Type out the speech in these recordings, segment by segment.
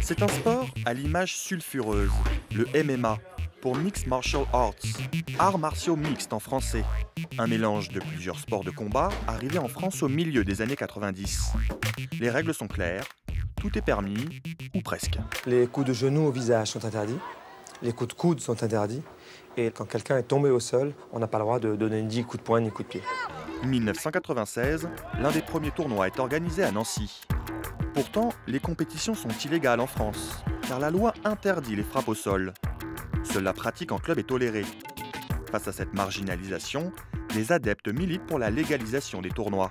C'est un sport à l'image sulfureuse, le MMA, pour Mixed Martial Arts, arts martiaux mixtes en français. Un mélange de plusieurs sports de combat arrivé en France au milieu des années 90. Les règles sont claires, tout est permis, ou presque. Les coups de genoux au visage sont interdits, les coups de coude sont interdits, et quand quelqu'un est tombé au sol, on n'a pas le droit de donner ni coup de poing ni coup de pied. 1996, l'un des premiers tournois est organisé à Nancy. Pourtant, les compétitions sont illégales en France, car la loi interdit les frappes au sol. Seule la pratique en club est tolérée. Face à cette marginalisation, les adeptes militent pour la légalisation des tournois.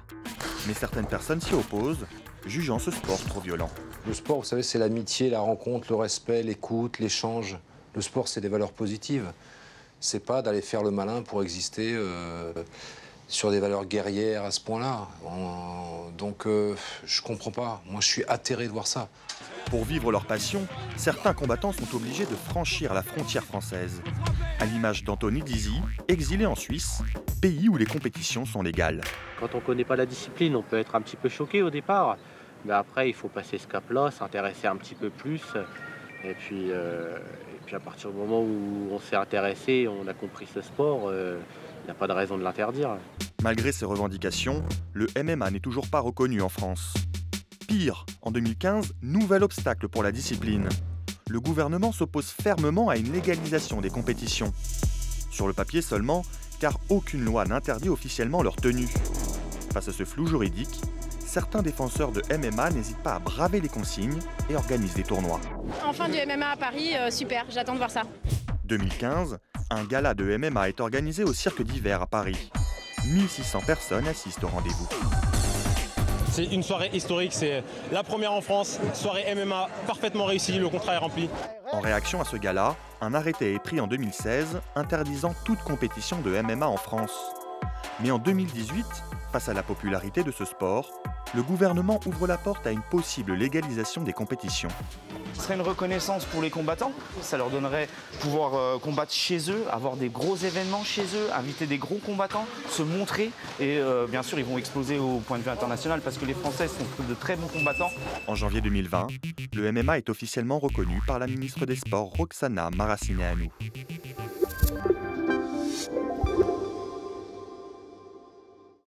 Mais certaines personnes s'y opposent, jugeant ce sport trop violent. Le sport, vous savez, c'est l'amitié, la rencontre, le respect, l'écoute, l'échange. Le sport, c'est des valeurs positives. C'est pas d'aller faire le malin pour exister sur des valeurs guerrières à ce point-là. Donc, je comprends pas. Moi, je suis atterré de voir ça. Pour vivre leur passion, certains combattants sont obligés de franchir la frontière française. À l'image d'Anthony Dizzy, exilé en Suisse, pays où les compétitions sont légales. Quand on ne connaît pas la discipline, on peut être un petit peu choqué au départ. Mais après, il faut passer ce cap-là, s'intéresser un petit peu plus. Et puis à partir du moment où on s'est intéressé, on a compris ce sport, il n'y a pas de raison de l'interdire. Malgré ces revendications, le MMA n'est toujours pas reconnu en France. Pire, en 2015, nouvel obstacle pour la discipline. Le gouvernement s'oppose fermement à une légalisation des compétitions. Sur le papier seulement, car aucune loi n'interdit officiellement leur tenue. Face à ce flou juridique, certains défenseurs de MMA n'hésitent pas à braver les consignes et organisent des tournois. Enfin du MMA à Paris, super, j'attends de voir ça. 2015, un gala de MMA est organisé au Cirque d'Hiver à Paris. 1600 personnes assistent au rendez-vous. C'est une soirée historique, c'est la première en France, soirée MMA parfaitement réussie, le contrat est rempli. En réaction à ce gala, un arrêté est pris en 2016 interdisant toute compétition de MMA en France. Mais en 2018, face à la popularité de ce sport, le gouvernement ouvre la porte à une possible légalisation des compétitions. Ce serait une reconnaissance pour les combattants, ça leur donnerait pouvoir combattre chez eux, avoir des gros événements chez eux, inviter des gros combattants, se montrer et bien sûr ils vont exploser au point de vue international parce que les Français sont de très bons combattants. En janvier 2020, le MMA est officiellement reconnu par la ministre des Sports Roxana Maracineanu.